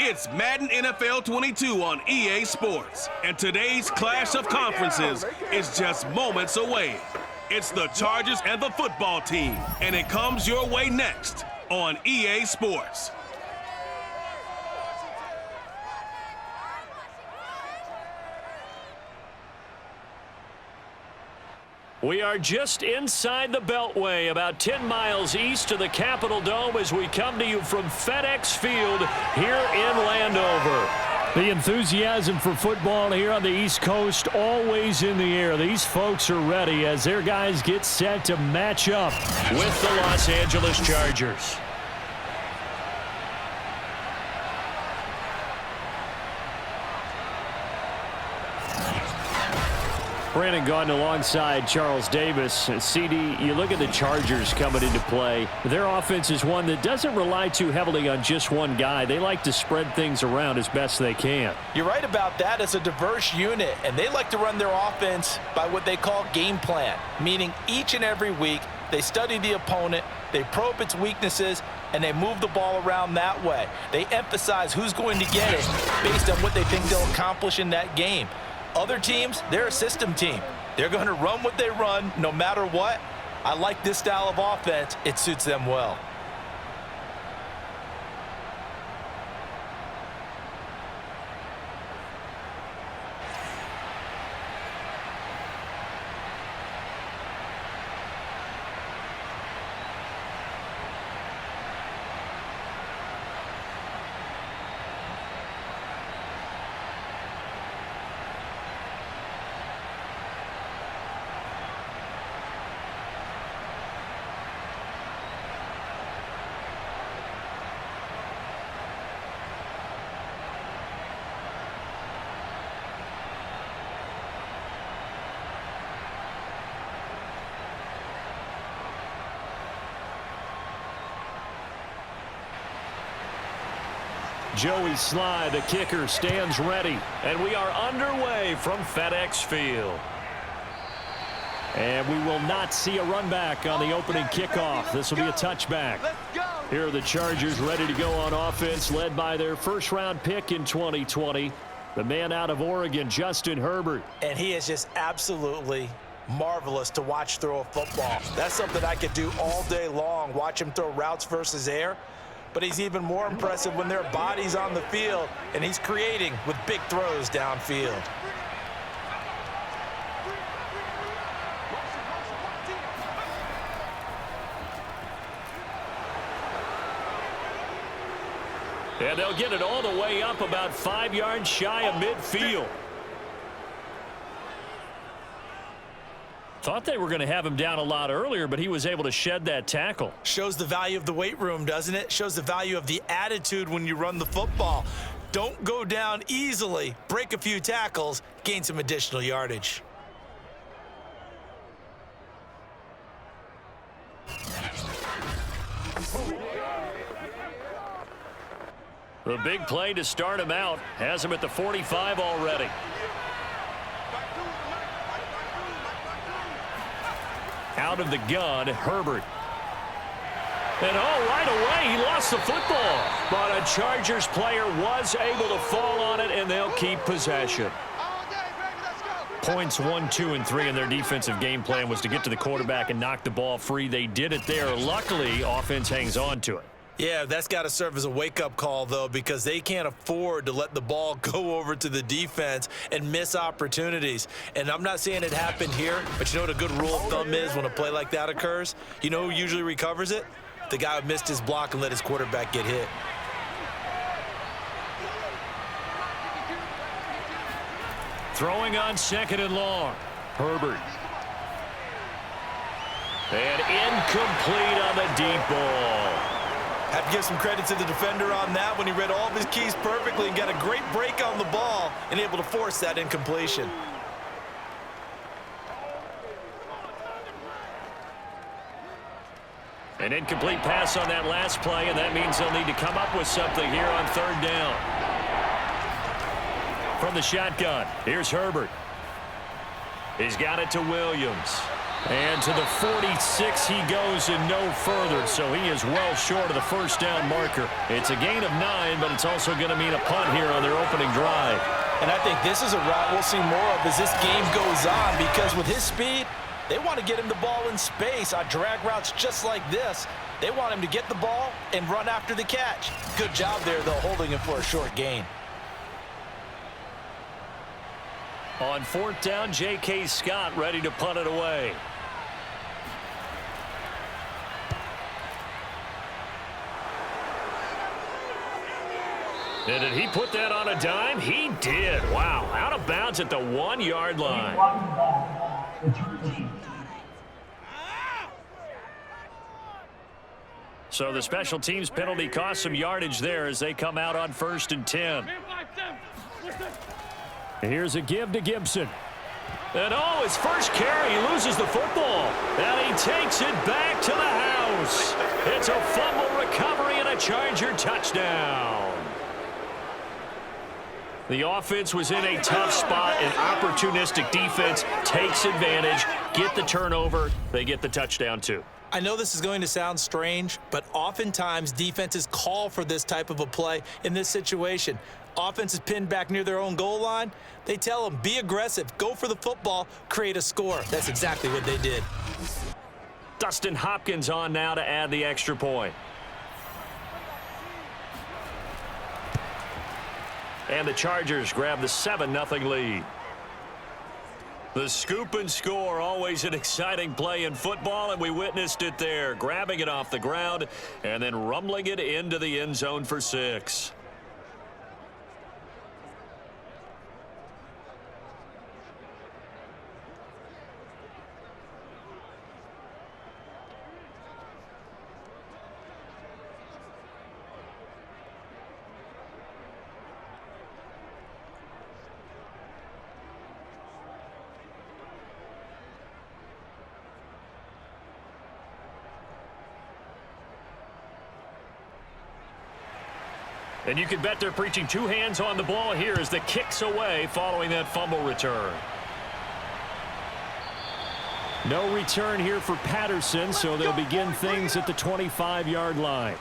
It's Madden NFL 22 on EA Sports, and today's clash of conferences is just moments away. It's the Chargers and the football team, and it comes your way next on EA Sports. We are just inside the Beltway, about 10 miles east of the Capitol Dome as we come to you from FedEx Field here in Landover. The enthusiasm for football here on the East Coast always in the air. These folks are ready as their guys get set to match up with the Los Angeles Chargers. Brandon Gaudin alongside Charles Davis. CD, you look at the Chargers coming into play. Their offense is one that doesn't rely too heavily on just one guy. They like to spread things around as best they can. You're right about that. It's a diverse unit, and they like to run their offense by what they call game plan, meaning each and every week they study the opponent, they probe its weaknesses, and they move the ball around that way. They emphasize who's going to get it based on what they think they'll accomplish in that game. Other teams, they're a system team. They're going to run what they run no matter what. I like this style of offense. It suits them well. Joey Sly, the kicker, stands ready. And we are underway from FedEx Field. And we will not see a run back on the opening kickoff. This will be a touchback. Here are the Chargers ready to go on offense, led by their first-round pick in 2020, the man out of Oregon, Justin Herbert. And he is just absolutely marvelous to watch throw a football. That's something I could do all day long, watch him throw routes versus air. But he's even more impressive when their body's on the field and he's creating with big throws downfield. And they'll get it all the way up about 5 yards shy of midfield. Thought they were going to have him down a lot earlier, but he was able to shed that tackle. Shows the value of the weight room, doesn't it? Shows the value of the attitude when you run the football. Don't go down easily. Break a few tackles, gain some additional yardage. The big play to start him out has him at the 45 already. Out of the gun, Herbert. And right away, he lost the football. But a Chargers player was able to fall on it, and they'll keep possession. Points 1, 2, and 3 in their defensive game plan was to get to the quarterback and knock the ball free. They did it there. Luckily, offense hangs on to it. Yeah, that's got to serve as a wake-up call, though, because they can't afford to let the ball go over to the defense and miss opportunities. And I'm not saying it happened here, but you know what a good rule of thumb is when a play like that occurs? You know who usually recovers it? The guy who missed his block and let his quarterback get hit. Throwing on 2nd and long. Herbert. And incomplete on the deep ball. Have to give some credit to the defender on that when he read all of his keys perfectly and got a great break on the ball and able to force that incompletion. An incomplete pass on that last play, and that means they'll need to come up with something here on 3rd down. From the shotgun, here's Herbert. He's got it to Williams. And to the 46 he goes and no further, so he is well short of the first down marker. It's a gain of 9, but it's also going to mean a punt here on their opening drive. And I think this is a route we'll see more of as this game goes on, because with his speed, they want to get him the ball in space on drag routes just like this. They want him to get the ball and run after the catch. Good job there, though, holding him for a short gain. On 4th down, J.K. Scott ready to punt it away. And did he put that on a dime? He did. Wow. Out of bounds at the 1-yard line. So the special teams penalty cost some yardage there as they come out on 1st and 10. Here's a give to Gibson. And oh, his first carry, he loses the football. And he takes it back to the house. It's a fumble recovery and a Charger touchdown. The offense was in a tough spot, and opportunistic defense takes advantage, get the turnover, they get the touchdown too. I know this is going to sound strange, but oftentimes defenses call for this type of a play in this situation. Offense is pinned back near their own goal line. They tell them, be aggressive, go for the football, create a score. That's exactly what they did. Dustin Hopkins on now to add the extra point. And the Chargers grab the 7-0 lead. The scoop and score, always an exciting play in football, and we witnessed it there, grabbing it off the ground and then rumbling it into the end zone for 6. And you can bet they're preaching 2 hands on the ball here as the kick's away following that fumble return. No return here for Patterson, so they'll begin things at the 25-yard line.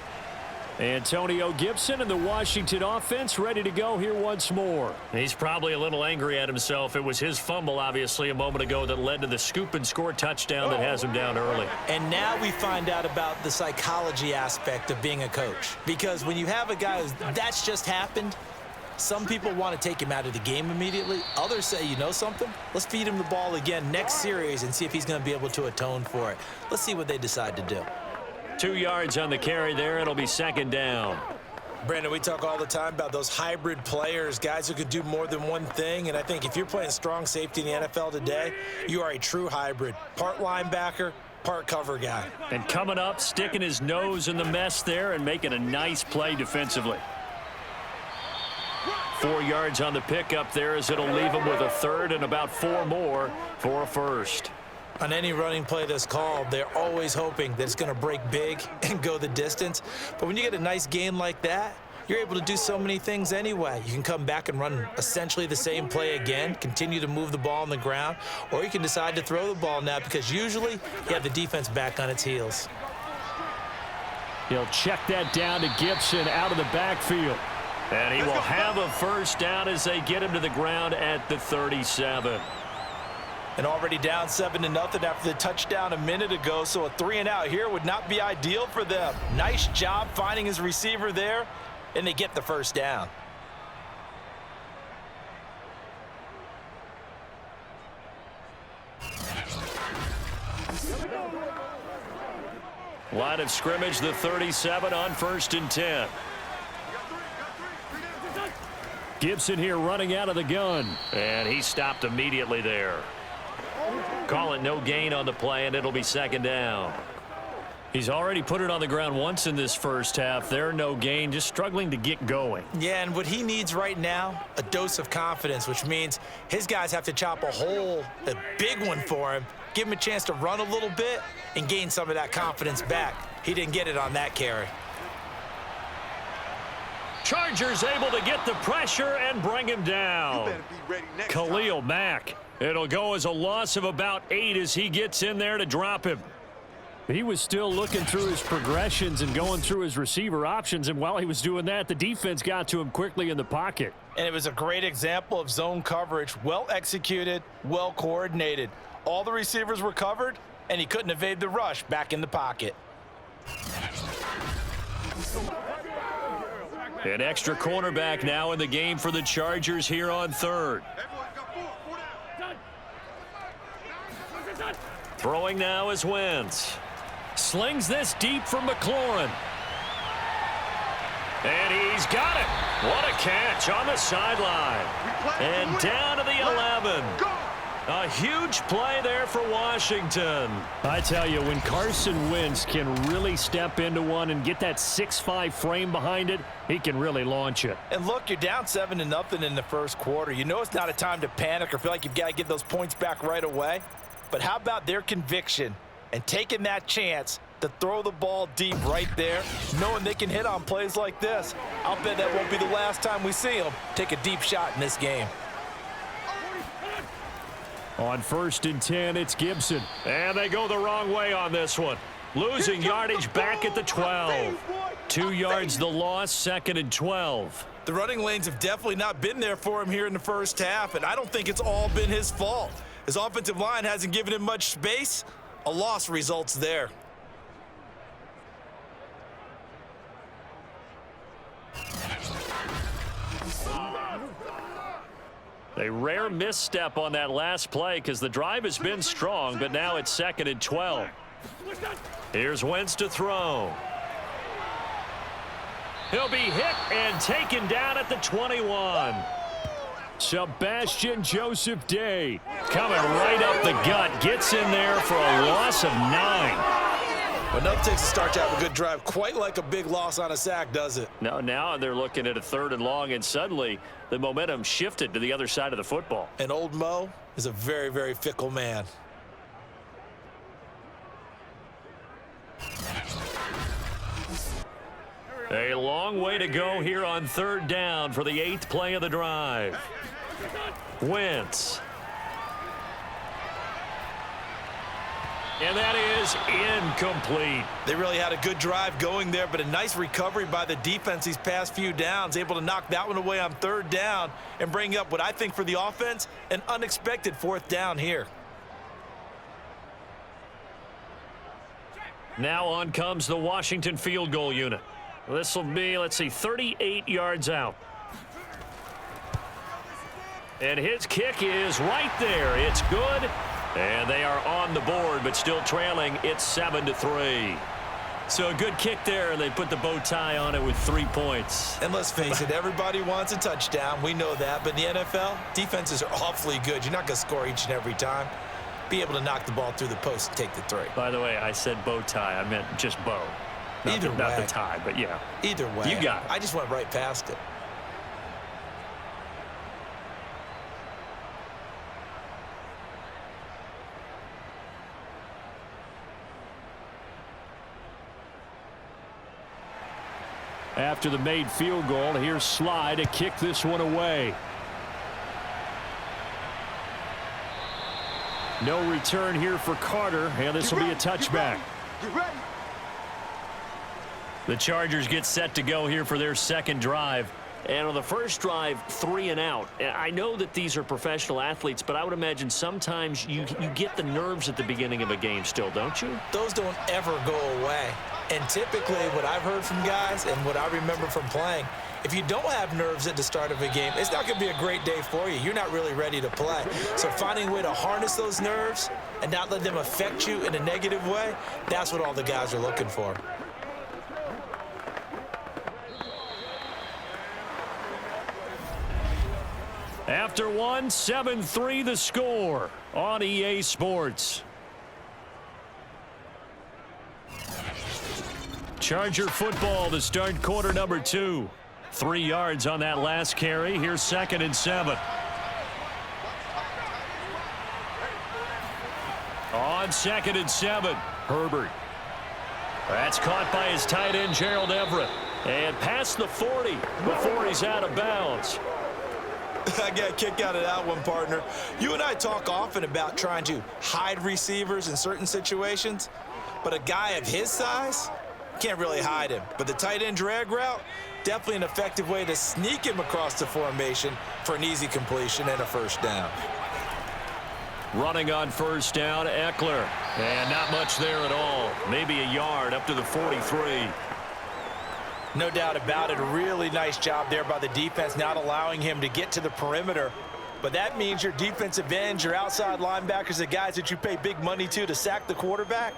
Antonio Gibson and the Washington offense ready to go here once more. He's probably a little angry at himself. It was his fumble, obviously, a moment ago that led to the scoop and score touchdown that has him down early. And now we find out about the psychology aspect of being a coach. Because when you have a guy that's just happened, some people want to take him out of the game immediately. Others say, you know something? Let's feed him the ball again next series and see if he's going to be able to atone for it. Let's see what they decide to do. 2 yards on the carry there. It'll be 2nd down. Brandon, we talk all the time about those hybrid players, guys who could do more than one thing. And I think if you're playing strong safety in the NFL today, you are a true hybrid. Part linebacker, part cover guy. And coming up, sticking his nose in the mess there and making a nice play defensively. 4 yards on the pickup there as it'll leave him with a 3rd and about 4 more for a 1st. On any running play that's called, they're always hoping that it's going to break big and go the distance. But when you get a nice gain like that, you're able to do so many things anyway. You can come back and run essentially the same play again, continue to move the ball on the ground, or you can decide to throw the ball now because usually you have the defense back on its heels. He'll check that down to Gibson out of the backfield. And he will have a 1st down as they get him to the ground at the 37. And already down 7-0 after the touchdown a minute ago, so a 3-and-out here would not be ideal for them. Nice job finding his receiver there, and they get the 1st down. Line of scrimmage, the 37 on 1st and 10. Gibson here running out of the gun. And he stopped immediately there. Call it no gain on the play, and it'll be 2nd down. He's already put it on the ground once in this first half. There, no gain, just struggling to get going. Yeah, and what he needs right now, a dose of confidence, which means his guys have to chop a hole, a big one for him, give him a chance to run a little bit and gain some of that confidence back. He didn't get it on that carry. Chargers able to get the pressure and bring him down. Khalil Mack It'll go as a loss of about 8 as he gets in there to drop him. He was still looking through his progressions and going through his receiver options, and while he was doing that, the defense got to him quickly in the pocket. And it was a great example of zone coverage, well executed, well coordinated. All the receivers were covered, and he couldn't evade the rush back in the pocket. An extra cornerback now in the game for the Chargers here on third. Throwing now is Wentz. Slings this deep for McLaurin. And he's got it. What a catch on the sideline. And down to the 11. A huge play there for Washington. I tell you, when Carson Wentz can really step into one and get that 6'5" frame behind it, he can really launch it. And look, you're down 7-0 in the first quarter. You know it's not a time to panic or feel like you've got to get those points back right away. But how about their conviction and taking that chance to throw the ball deep right there, knowing they can hit on plays like this? I'll bet that won't be the last time we see them take a deep shot in this game. On 1st and 10, it's Gibson. And they go the wrong way on this one. Losing yardage back at the 12. 2 yards the loss, 2nd and 12. The running lanes have definitely not been there for him here in the first half, and I don't think it's all been his fault. His offensive line hasn't given him much space. A loss results there. A rare misstep on that last play because the drive has been strong, but now it's 2nd and 12. Here's Wentz to throw. He'll be hit and taken down at the 21. Sebastian Joseph Day coming right up the gut, gets in there for a loss of 9. But nothing takes a start to have a good drive, quite like a big loss on a sack, does it? No, now they're looking at a 3rd and long, and suddenly the momentum shifted to the other side of the football. And old Mo is a very, very fickle man. A long way to go here on 3rd down for the 8th play of the drive. Wentz. And that is incomplete. They really had a good drive going there, but a nice recovery by the defense these past few downs, able to knock that one away on 3rd down and bring up what I think for the offense, an unexpected 4th down here. Now on comes the Washington field goal unit. This will be, let's see, 38 yards out. And his kick is right there. It's good. And they are on the board, but still trailing. It's 7-3. So a good kick there, and they put the bow tie on it with 3 points. And let's face it, everybody wants a touchdown. We know that. But in the NFL, defenses are awfully good. You're not going to score each and every time. Be able to knock the ball through the post and take the 3. By the way, I said bow tie. I meant just bow. Not the tie, but yeah. Either way. You got it. I just went right past it. After the made field goal, here's Sly to kick this one away. No return here for Carter, and this will be a touchback. The Chargers get set to go here for their 2nd drive. And on the first drive, 3 and out. I know that these are professional athletes, but I would imagine sometimes you get the nerves at the beginning of a game still, don't you? Those don't ever go away. And typically what I've heard from guys and what I remember from playing, if you don't have nerves at the start of a game, it's not going to be a great day for you. You're not really ready to play. So finding a way to harness those nerves and not let them affect you in a negative way, that's what all the guys are looking for. After 1, 7-3 the score on EA Sports. Charger football to start quarter number 2. 3 yards on that last carry. Here's 2nd and 7. On 2nd and 7, Herbert. That's caught by his tight end, Gerald Everett. And past the 40 before he's out of bounds. I got a kick out of that one, partner. You and I talk often about trying to hide receivers in certain situations, but a guy of his size can't really hide him. But the tight end drag route, definitely an effective way to sneak him across the formation for an easy completion and a first down. Running on first down, Eckler. And not much there at all. Maybe a yard up to the 43. No doubt about it. A really nice job there by the defense, not allowing him to get to the perimeter. But that means your defensive ends, your outside linebackers, the guys that you pay big money to sack the quarterback,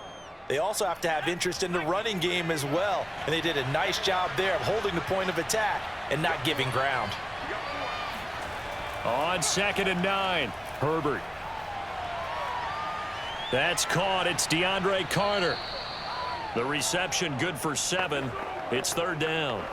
they also have to have interest in the running game as well. And they did a nice job there of holding the point of attack and not giving ground. On 2nd and 9, Herbert. That's caught. It's DeAndre Carter. The reception good for 7. It's 3rd down.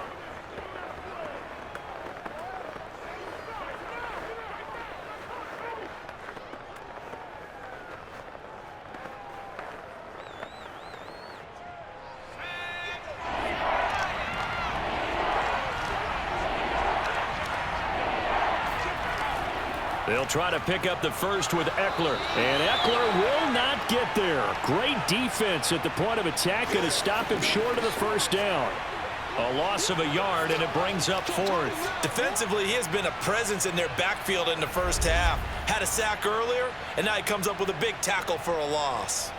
They'll try to pick up the first with Eckler. And Eckler will not get there. Great defense at the point of attack. Going to stop him short of the first down. A loss of a yard, and it brings up 4th. Defensively, he has been a presence in their backfield in the first half. Had a sack earlier, and now he comes up with a big tackle for a loss.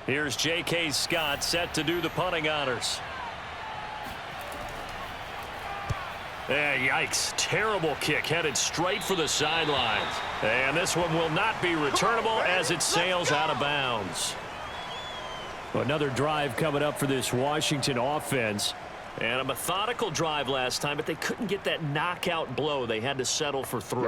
Here's J.K. Scott set to do the punting honors. Yikes. Terrible kick headed straight for the sidelines. And this one will not be returnable as it sails out of bounds. Another drive coming up for this Washington offense. And a methodical drive last time, but they couldn't get that knockout blow. They had to settle for 3.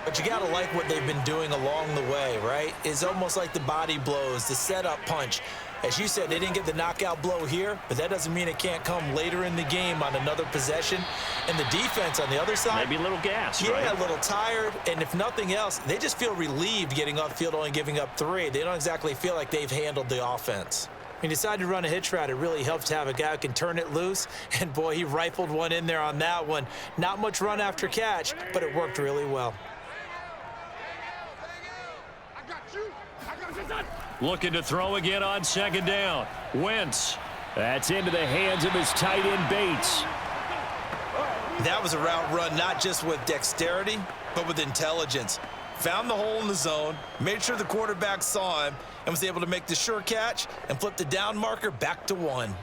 But you got to like what they've been doing along the way, right? It's almost like the body blows, the setup punch. As you said, they didn't get the knockout blow here, but that doesn't mean it can't come later in the game on another possession. And the defense on the other side, maybe a little gas, yeah, right? A little tired. And if nothing else, they just feel relieved getting upfield, only giving up 3. They don't exactly feel like they've handled the offense. He decided to run a hitch route. It really helps to have a guy who can turn it loose. And, boy, he rifled one in there on that one. Not much run after catch, but it worked really well. Looking to throw again on 2nd down. Wentz. That's into the hands of his tight end Bates. That was a route run not just with dexterity, but with intelligence. Found the hole in the zone, made sure the quarterback saw him, and was able to make the sure catch and flip the down marker back to 1.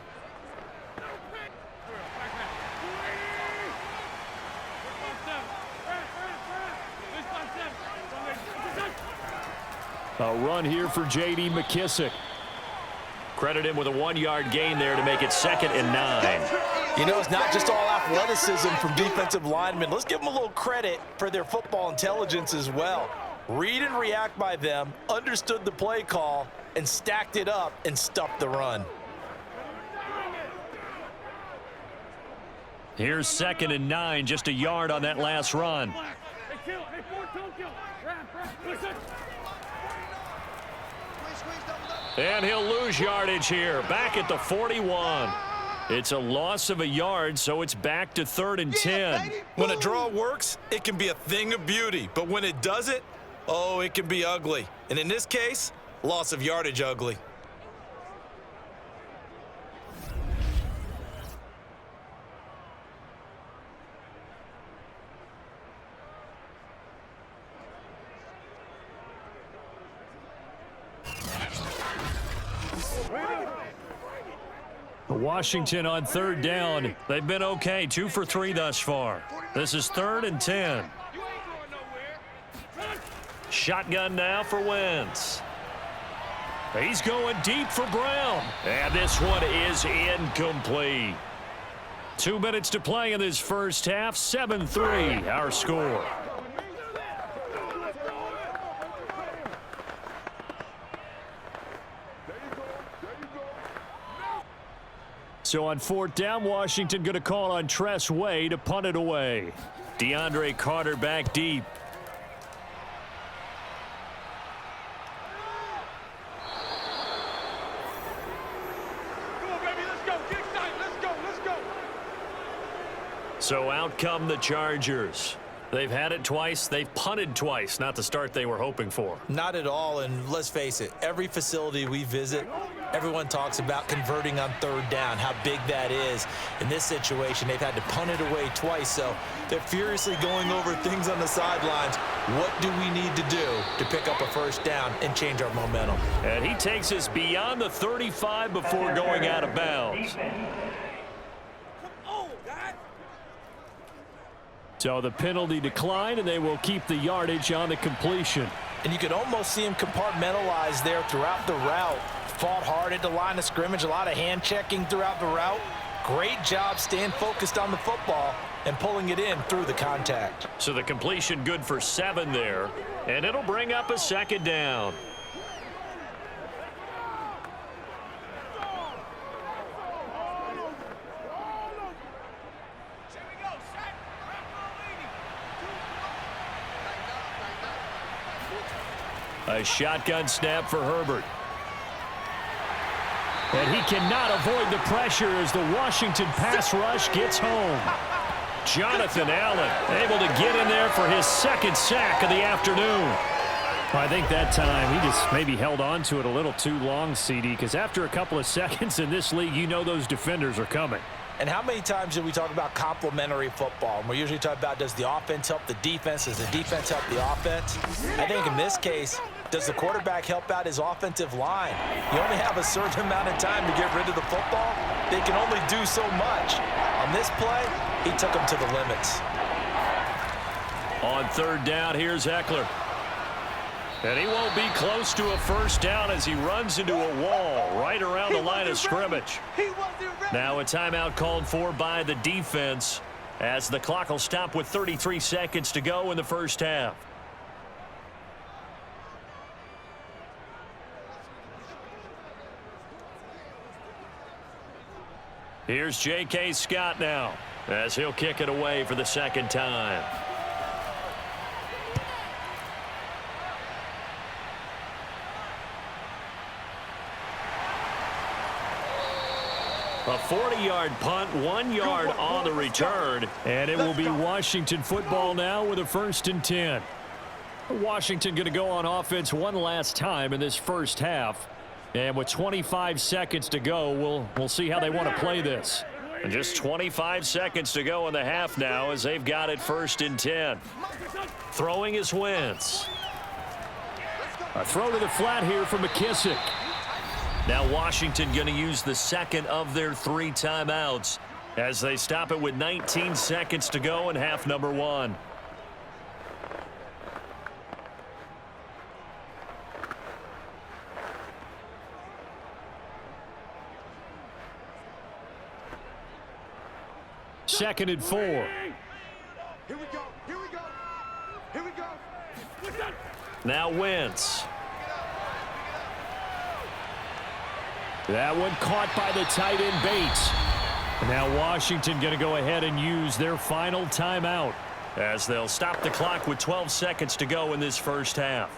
A run here for J.D. McKissick. Credit him with a 1-yard gain there to make it 2nd and 9. You know, it's not just all athleticism from defensive linemen. Let's give them a little credit for their football intelligence as well. Read and react by them, understood the play call, and stacked it up and stuffed the run. Here's 2nd and 9, just a yard on that last run. And he'll lose yardage here, back at the 41. It's a loss of a yard, so it's back to 3rd and 10. When a draw works, it can be a thing of beauty. But when it doesn't, oh, it can be ugly. And in this case, loss of yardage ugly. Washington on 3rd down. They've been okay, 2 for 3 thus far. This is 3rd and 10. Shotgun now for Wentz. He's going deep for Brown. And this one is incomplete. 2 minutes to play in this first half. 7-3, our score. So on 4th down, Washington going to call on Tress Way to punt it away. DeAndre Carter back deep. So out come the Chargers. They've had it twice. They've punted twice. Not the start they were hoping for. Not at all, and let's face it, every facility we visit, everyone talks about converting on third down, how big that is. In this situation, they've had to punt it away twice, so they're furiously going over things on the sidelines. What do we need to do to pick up a first down and change our momentum? And he takes us beyond the 35 before going out of bounds. So the penalty declined, and they will keep the yardage on the completion. And you could almost see him compartmentalize there throughout the route. Fought hard at the line of scrimmage, a lot of hand checking throughout the route. Great job staying focused on the football and pulling it in through the contact. So the completion good for 7 there, and it'll bring up a second down. A shotgun snap for Herbert. And he cannot avoid the pressure as the Washington pass rush gets home. Jonathan Allen able to get in there for his second sack of the afternoon. I think that time he just maybe held on to it a little too long, CD, because after a couple of seconds in this league, you know those defenders are coming. And how many times do we talk about complementary football? And we're usually talking about, does the offense help the defense? Does the defense help the offense? I think in this case, does the quarterback help out his offensive line? You only have a certain amount of time to get rid of the football. They can only do so much. On this play, he took them to the limits. On third down, here's Eckler. And he won't be close to a first down as he runs into a wall right around the line of scrimmage. Now a timeout called for by the defense as the clock will stop with 33 seconds to go in the first half. Here's J.K. Scott now as he'll kick it away for the second time. A 40-yard punt, 1 yard on the return, and it will be Washington football now with a 1st and 10. Washington going to go on offense one last time in this first half. And with 25 seconds to go, we'll see how they want to play this. And just 25 seconds to go in the half now as they've got it 1st and 10. Throwing is Wentz. A throw to the flat here from McKissick. Now Washington going to use the second of their 3 timeouts as they stop it with 19 seconds to go in half number 1. Second and 4. Here we go. Here we go. Here we go. Now Wentz. That one caught by the tight end Bates. Now Washington going to go ahead and use their final timeout as they'll stop the clock with 12 seconds to go in this first half.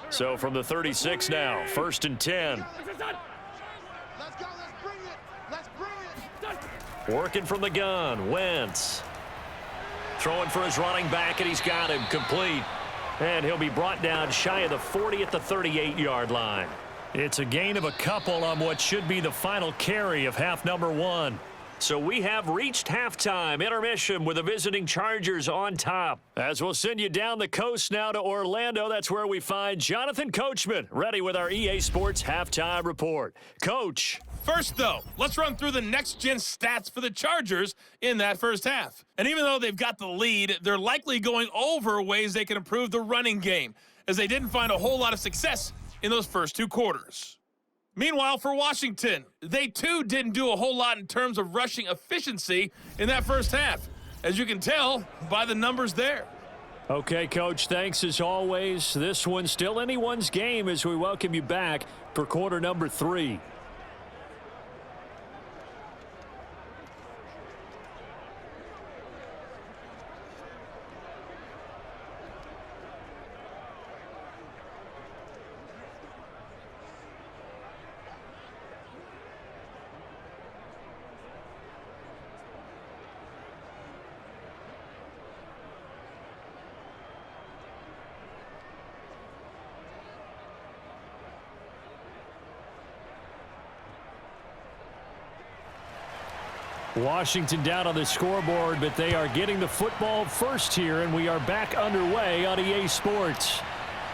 So from the 36 now, 1st and 10. Let's go. Let's bring it. Let's bring it. Working from the gun, Wentz. Throwing for his running back, and he's got him complete. And he'll be brought down shy of the 40 at the 38-yard line. It's a gain of a couple on what should be the final carry of half number 1. So we have reached halftime intermission with the visiting Chargers on top. As we'll send you down the coast now to Orlando, that's where we find Jonathan Coachman ready with our EA Sports halftime report. Coach. First, though, let's run through the next-gen stats for the Chargers in that first half. And even though they've got the lead, they're likely going over ways they can improve the running game, as they didn't find a whole lot of success in those first 2 quarters. Meanwhile, for Washington, they too didn't do a whole lot in terms of rushing efficiency in that first half, as you can tell by the numbers there. Okay, Coach, thanks as always. This one's still anyone's game as we welcome you back for quarter number 3. Washington down on the scoreboard, but they are getting the football first here, and we are back underway on EA Sports.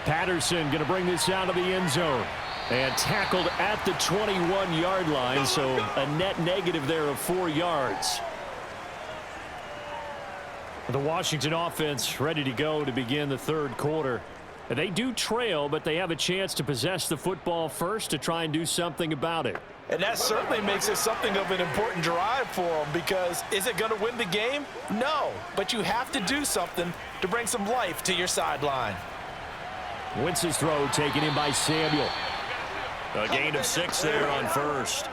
Patterson going to bring this out of the end zone. And tackled at the 21-yard line, so a net negative there of 4 yards. The Washington offense ready to go to begin the third quarter. They do trail, but they have a chance to possess the football first to try and do something about it. And that certainly makes it something of an important drive for them, because is it going to win the game? No, but you have to do something to bring some life to your sideline. Wentz's throw taken in by Samuel. A gain of 6 there on first.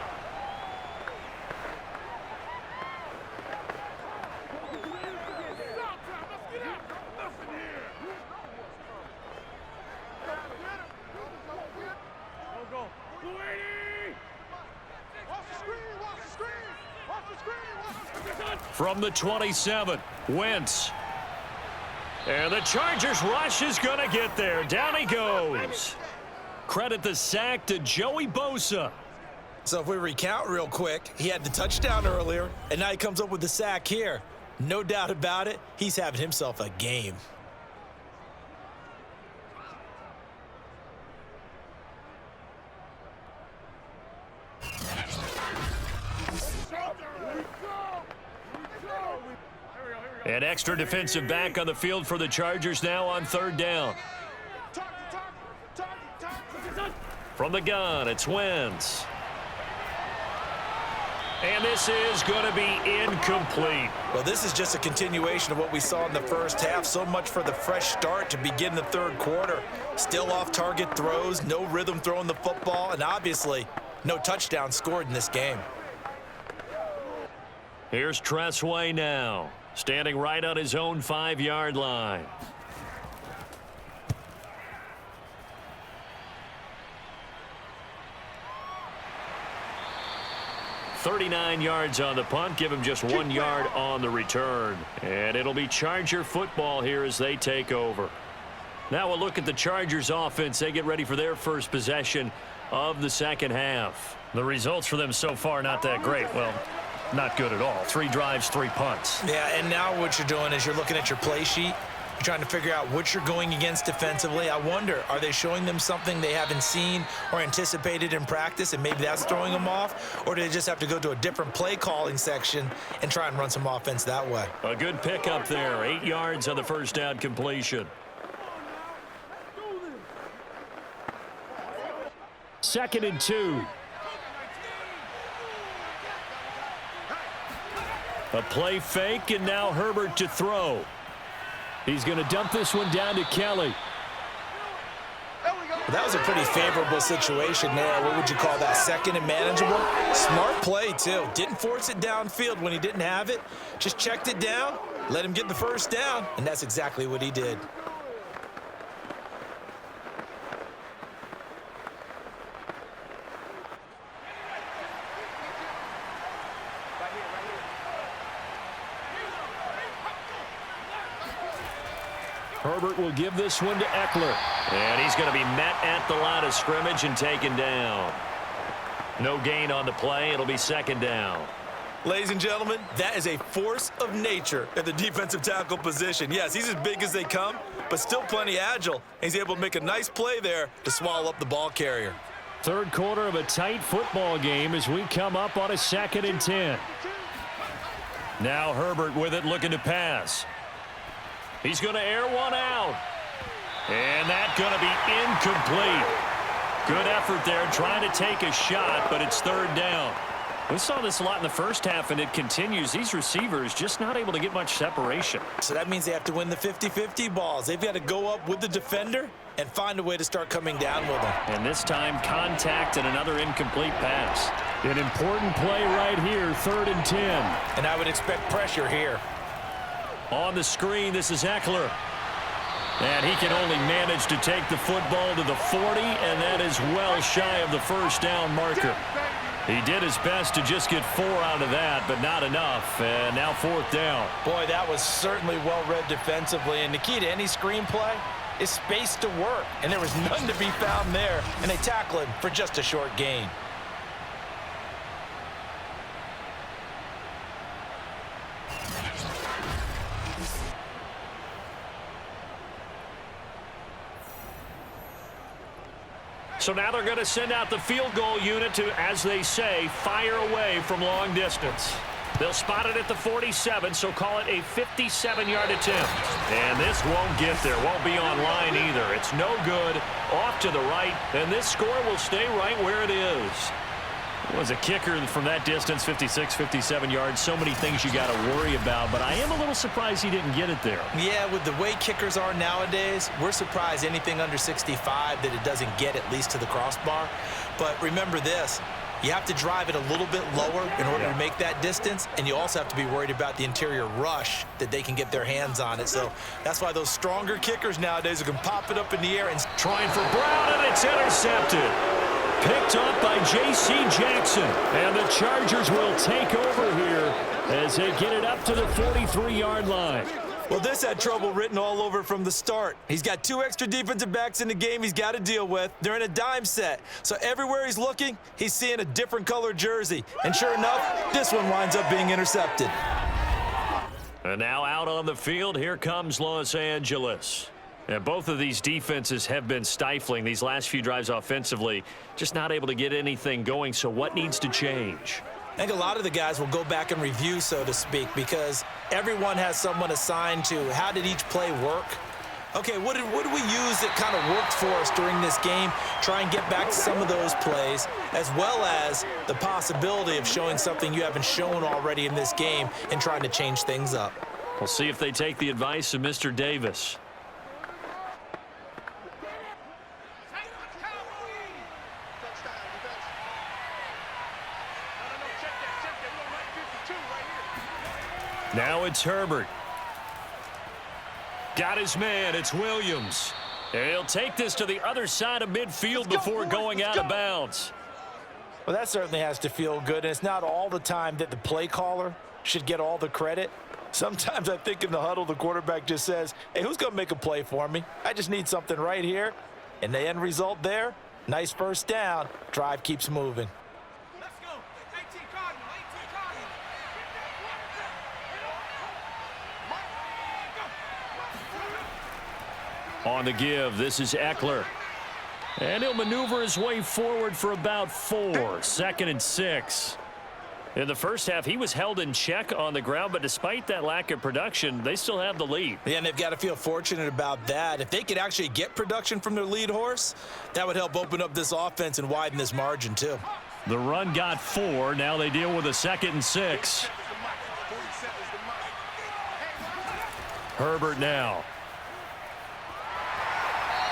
From the 27, Wentz. And the Chargers rush is going to get there. Down he goes. Credit the sack to Joey Bosa. So if we recount real quick, he had the touchdown earlier, and now he comes up with the sack here. No doubt about it, he's having himself a game. An extra defensive back on the field for the Chargers now on third down. From the gun, it's Wentz. And this is going to be incomplete. Well, this is just a continuation of what we saw in the first half. So much for the fresh start to begin the third quarter. Still off-target throws, no rhythm throwing the football, and obviously no touchdown scored in this game. Here's Tressway now, standing right on his own 5-yard line. $39 yards on the punt, give him just 1 yard on the return. And it'll be Charger football here as they take over. Now we'll look at the Chargers offense. They get ready for their first possession of the second half. The results for them so far not that great. Well, not good at all. 3 drives, 3 punts. Yeah, and now what you're doing is you're looking at your play sheet. You're trying to figure out what you're going against defensively. I wonder, are they showing them something they haven't seen or anticipated in practice, and maybe that's throwing them off? Or do they just have to go to a different play calling section and try and run some offense that way? A good pickup there. 8 yards on the first down completion. Second and 2. A play fake, and now Herbert to throw. He's going to dump this one down to Kelly. Well, that was a pretty favorable situation there. What would you call that? Second and manageable? Smart play, too. Didn't force it downfield when he didn't have it. Just checked it down, let him get the first down, and that's exactly what he did. Herbert will give this one to Eckler. And he's going to be met at the line of scrimmage and taken down. No gain on the play. It'll be second down. Ladies and gentlemen, that is a force of nature at the defensive tackle position. Yes, he's as big as they come, but still plenty agile. He's able to make a nice play there to swallow up the ball carrier. Third quarter of a tight football game as we come up on a 2nd and 10. Now Herbert with it, looking to pass. He's going to air one out. And that's going to be incomplete. Good effort there trying to take a shot, but it's third down. We saw this a lot in the first half, and it continues. These receivers just not able to get much separation. So that means they have to win the 50-50 balls. They've got to go up with the defender and find a way to start coming down with them. And this time, contact and another incomplete pass. An important play right here, 3rd and 10. And I would expect pressure here. On the screen, this is Eckler. And he can only manage to take the football to the 40, and that is well shy of the first down marker. He did his best to just get 4 out of that, but not enough. And now 4th down. Boy, that was certainly well-read defensively. And the key to any screenplay is space to work. And there was none to be found there. And they tackle him for just a short gain. So now they're going to send out the field goal unit to, as they say, fire away from long distance. They'll spot it at the 47, so call it a 57-yard attempt. And this won't get there, won't be on line either. It's no good, off to the right, and this score will stay right where it is. It was a kicker from that distance, 56, 57 yards. So many things you got to worry about, but I am a little surprised he didn't get it there. Yeah, with the way kickers are nowadays, we're surprised anything under 65 that it doesn't get at least to the crossbar. But remember this. You have to drive it a little bit lower in order to make that distance, and you also have to be worried about the interior rush that they can get their hands on it. So that's why those stronger kickers nowadays can pop it up in the air and trying for Brown, and it's intercepted. Picked up by J.C. Jackson, and the Chargers will take over here as they get it up to the 43-yard line. Well, this had trouble written all over from the start. He's got 2 extra defensive backs in the game he's got to deal with. They're in a dime set. So everywhere he's looking, he's seeing a different color jersey. And sure enough, this one winds up being intercepted. And now out on the field, here comes Los Angeles. And both of these defenses have been stifling these last few drives offensively, just not able to get anything going. So what needs to change? I think a lot of the guys will go back and review, so to speak, because everyone has someone assigned to how did each play work. Okay, what did we use that kind of worked for us during this game? Try and get back to some of those plays, as well as the possibility of showing something you haven't shown already in this game and trying to change things up. We'll see if they take the advice of Mr. Davis. Now it's Herbert. Got his man. It's Williams. And he'll take this to the other side of midfield before going out of bounds. Well, that certainly has to feel good, and it's not all the time that the play caller should get all the credit. Sometimes I think in the huddle, the quarterback just says, hey, who's going to make a play for me? I just need something right here. And the end result there, nice first down. Drive keeps moving. On the give, this is Eckler. And he'll maneuver his way forward for about 4. 2nd and 6. In the first half, he was held in check on the ground, but despite that lack of production, they still have the lead. Yeah, and they've got to feel fortunate about that. If they could actually get production from their lead horse, that would help open up this offense and widen this margin too. The run got 4. Now they deal with a 2nd and 6. Herbert now.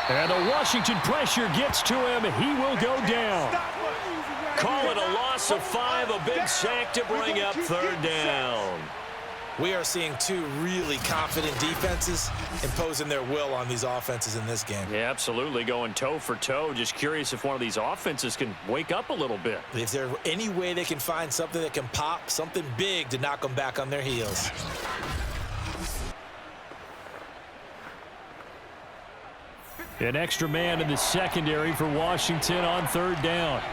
And the Washington pressure gets to him. He will go down. Call it a loss of 5, a big sack to bring up 3rd down. We are seeing 2 really confident defenses imposing their will on these offenses in this game. Yeah, absolutely, going toe for toe. Just curious if one of these offenses can wake up a little bit. If there's any way they can find something that can pop, something big to knock them back on their heels. An extra man in the secondary for Washington on 3rd down.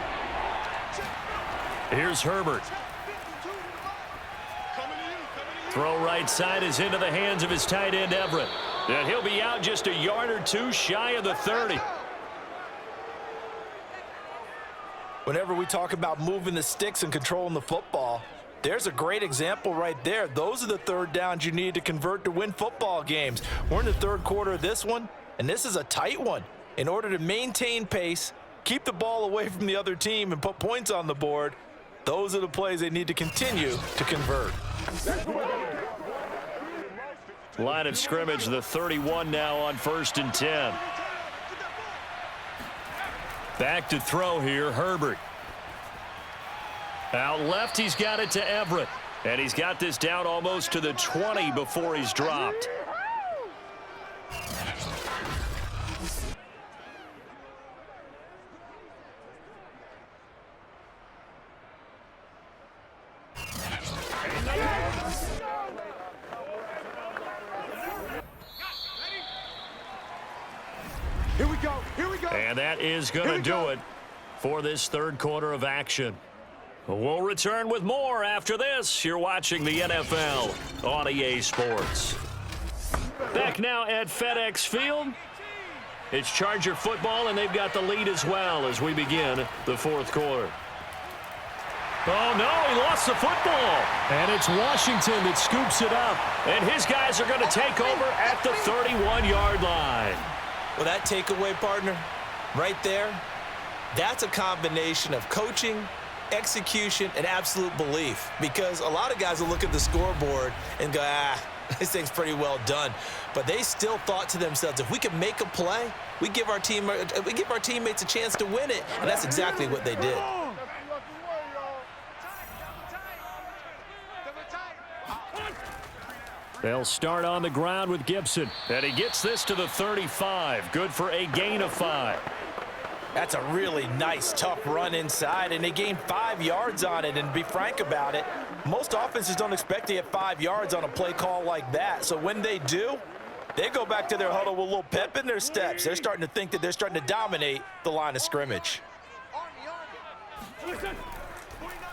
Here's Herbert. Throw right side is into the hands of his tight end, Everett. And he'll be out just a yard or 2 shy of the 30. Whenever we talk about moving the sticks and controlling the football, there's a great example right there. Those are the 3rd downs you need to convert to win football games. We're in the 3rd quarter of this one, and this is a tight one. In order to maintain pace, keep the ball away from the other team, and put points on the board, those are the plays they need to continue to convert. Line of scrimmage, the 31 now on 1st and 10. Back to throw here, Herbert. Out left, he's got it to Everett. And he's got this down almost to the 20 before he's dropped. Here we go. Here we go. And that is going to do it for this 3rd quarter of action. We'll return with more after this. You're watching the NFL on EA Sports. Back now at FedEx Field. It's Charger football, and they've got the lead as well as we begin the fourth quarter. Oh, no, he lost the football. And it's Washington that scoops it up. And his guys are going to take over at the 31-yard line. Well, that takeaway, partner, right there, that's a combination of coaching, execution, and absolute belief. Because a lot of guys will look at the scoreboard and go, this thing's pretty well done. But they still thought to themselves, if we can make a play, we give our teammates a chance to win it. And that's exactly what they did. They'll start on the ground with Gibson. And he gets this to the 35. Good for a gain of 5. That's a really nice, tough run inside, and they gained 5 yards on it. And to be frank about it, most offenses don't expect to get 5 yards on a play call like that. So when they do, they go back to their huddle with a little pep in their steps. They're starting to think that they're starting to dominate the line of scrimmage.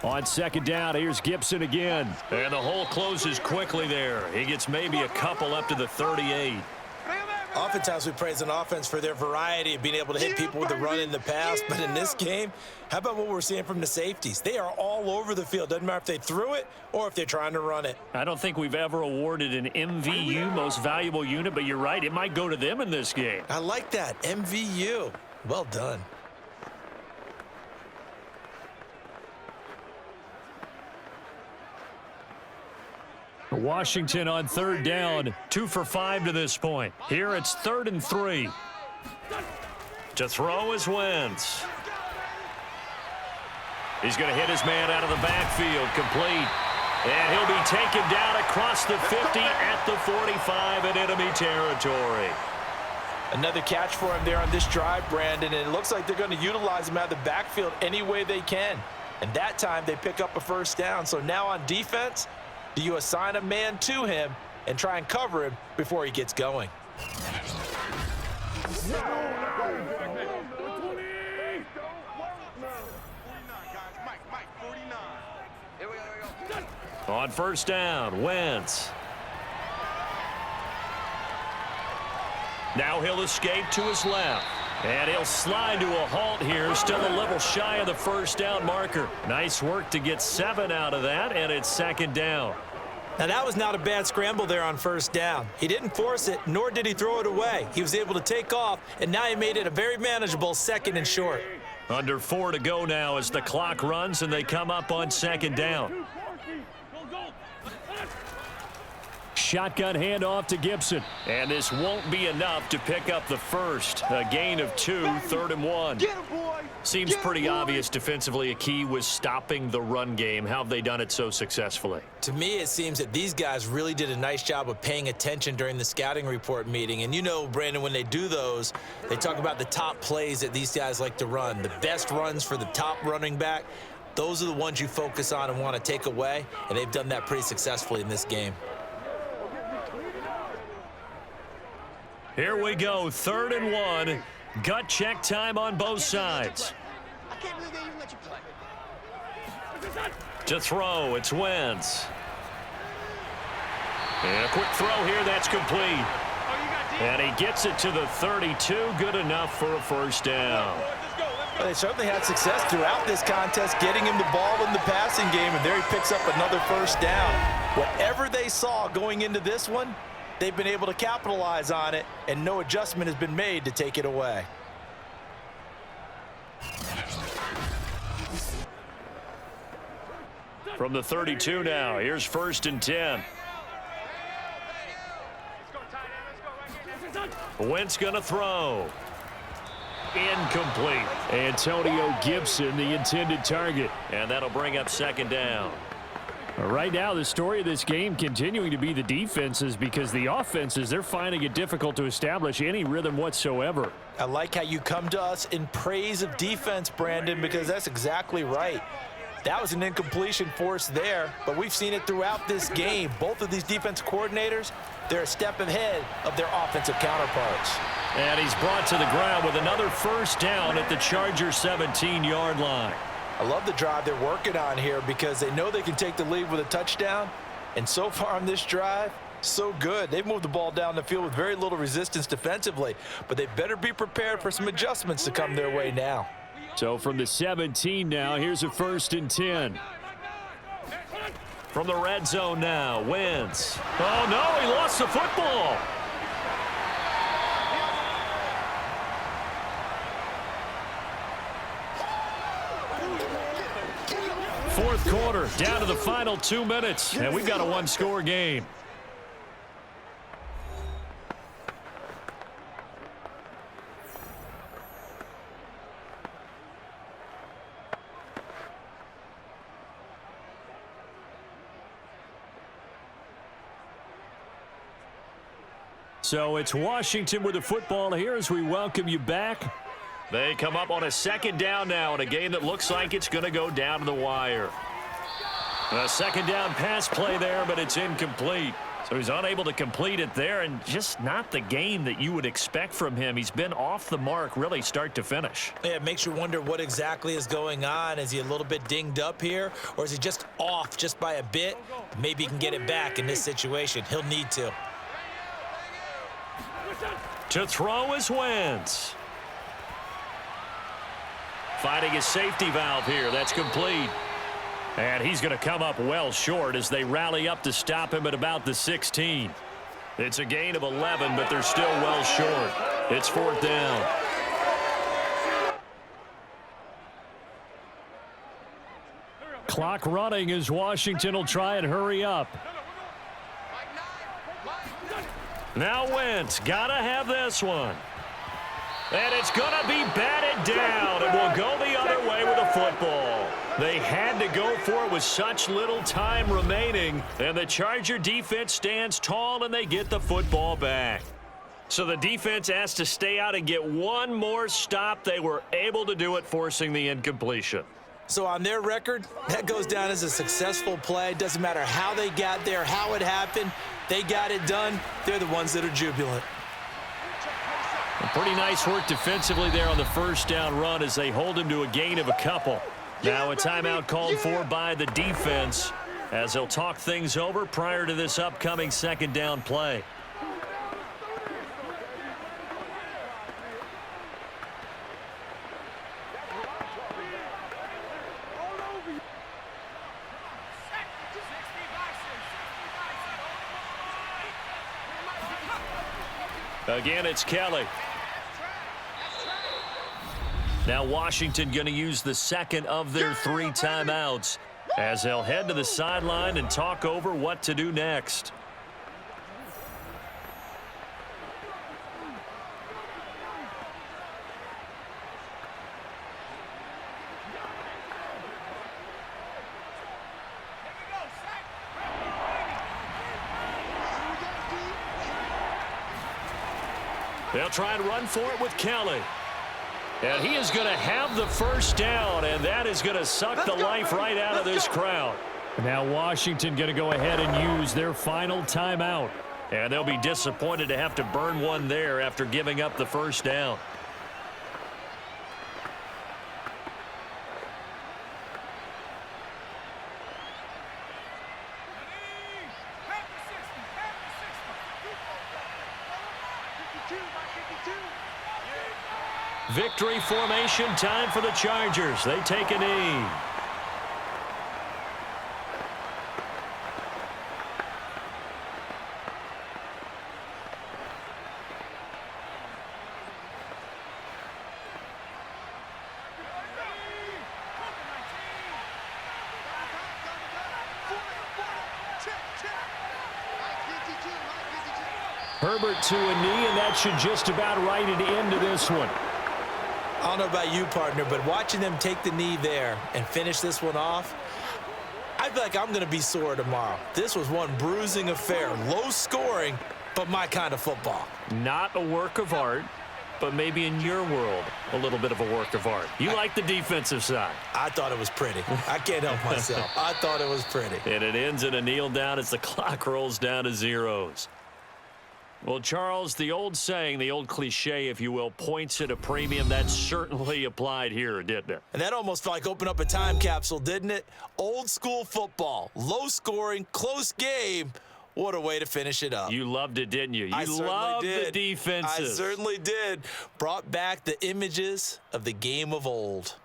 On second down, here's Gibson again. And the hole closes quickly there. He gets maybe a couple up to the 38. Oftentimes we praise an offense for their variety of being able to hit people with the run in the pass. But in this game, how about what we're seeing from the safeties? They are all over the field. Doesn't matter if they threw it or if they're trying to run it. I don't think we've ever awarded an MVU, most valuable unit, but you're right. It might go to them in this game. I like that. MVU. Well done. Washington on third down, 2 for 5 to this point. Here it's 3rd and 3. To throw is Wentz. He's going to hit his man out of the backfield, complete. And he'll be taken down across the 50 at the 45 in enemy territory. Another catch for him there on this drive, Brandon, and it looks like they're going to utilize him out of the backfield any way they can. And that time they pick up a first down. So now on defense, do you assign a man to him and try and cover him before he gets going? On first down, Wentz. Now he'll escape to his left. And he'll slide to a halt here, still a little shy of the first down marker. Nice work to get 7 out of that, and it's second down. Now, that was not a bad scramble there on first down. He didn't force it, nor did he throw it away. He was able to take off, and now he made it a very manageable 2nd and short. Under 4 to go now as the clock runs, and they come up on second down. Shotgun handoff to Gibson. And this won't be enough to pick up the first. A gain of 2, 3rd and 1. Seems pretty obvious defensively a key was stopping the run game. How have they done it so successfully? To me, it seems that these guys really did a nice job of paying attention during the scouting report meeting. And you know, Brandon, when they do those, they talk about the top plays that these guys like to run. The best runs for the top running back. Those are the ones you focus on and want to take away. And they've done that pretty successfully in this game. Here we go, 3rd and 1. Gut check time on both sides. I can't believe they even let you play. To throw, it's Wentz. And a quick throw here, that's complete. And he gets it to the 32, good enough for a first down. Well, they certainly had success throughout this contest, getting him the ball in the passing game, and there he picks up another first down. Whatever they saw going into this one, they've been able to capitalize on it, and no adjustment has been made to take it away. From the 32 now, here's 1st and 10. Wentz gonna throw. Incomplete. Antonio Gibson, the intended target. And that'll bring up second down. Right now, the story of this game continuing to be the defenses, because the offenses, they're finding it difficult to establish any rhythm whatsoever. I like how you come to us in praise of defense, Brandon, because that's exactly right. That was an incompletion force there, but we've seen it throughout this game. Both of these defense coordinators, they're a step ahead of their offensive counterparts. And he's brought to the ground with another first down at the Chargers' 17-yard line. I love the drive they're working on here because they know they can take the lead with a touchdown. And so far on this drive, So good. They've moved the ball down the field with very little resistance defensively, but they better be prepared for some adjustments to come their way now. So from the 17 now, here's a 1st and 10. From the red zone now, Wentz. Oh, no, he lost the football. Fourth quarter, down to the final 2 minutes, and we've got a one-score game. So it's Washington with the football here as we welcome you back. They come up on a 2nd down now in a game that looks like it's going to go down to the wire. A 2nd down pass play there, but it's incomplete. So he's unable to complete it there, and just not the game that you would expect from him. He's been off the mark really start to finish. Yeah, it makes you wonder what exactly is going on. Is he a little bit dinged up here, or is he just off just by a bit? Maybe he can get it back in this situation. He'll need to. To throw is Wentz. Finding his safety valve here. That's complete. And he's going to come up well short as they rally up to stop him at about the 16. It's a gain of 11, but they're still well short. It's 4th down. Clock running as Washington will try and hurry up. Now Wentz, gotta have this one. And it's gonna be batted down, and will go the other way with the football. They had to go for it with such little time remaining, and the Charger defense stands tall, and they get the football back. So the defense has to stay out and get one more stop. They were able to do it, forcing the incompletion. So on their record, that goes down as a successful play. Doesn't matter how they got there, how it happened. They got it done. They're the ones that are jubilant. Pretty nice work defensively there on the 1st down run as they hold him to a gain of a couple. Now a timeout called for by the defense as they'll talk things over prior to this upcoming 2nd down play. Again, it's Kelly. Now Washington going to use the 2nd of their 3 timeouts as they'll head to the sideline and talk over what to do next. They'll try and run for it with Kelly. And he is going to have the 1st down, and that is going to suck the life right out of this crowd. Now Washington going to go ahead and use their final timeout. And they'll be disappointed to have to burn one there after giving up the 1st down. Victory formation time for the Chargers. They take a knee. Herbert to a knee, and that should just about write it into this one. I don't know about you, partner, but watching them take the knee there and finish this one off, I feel like I'm going to be sore tomorrow. This was one bruising affair. Low scoring, but my kind of football. Not a work of art, but maybe in your world, a little bit of a work of art. You like the defensive side. I thought it was pretty. I can't help myself. I thought it was pretty. And it ends in a kneel down as the clock rolls down to zeros. Well, Charles, the old saying, the old cliche, if you will, points at a premium. That certainly applied here, didn't it? And that almost felt like open up a time capsule, didn't it? Old school football, low scoring, close game. What a way to finish it up. You loved it, didn't you? I You certainly loved did. the defenses. I certainly did. Brought back the images of the game of old.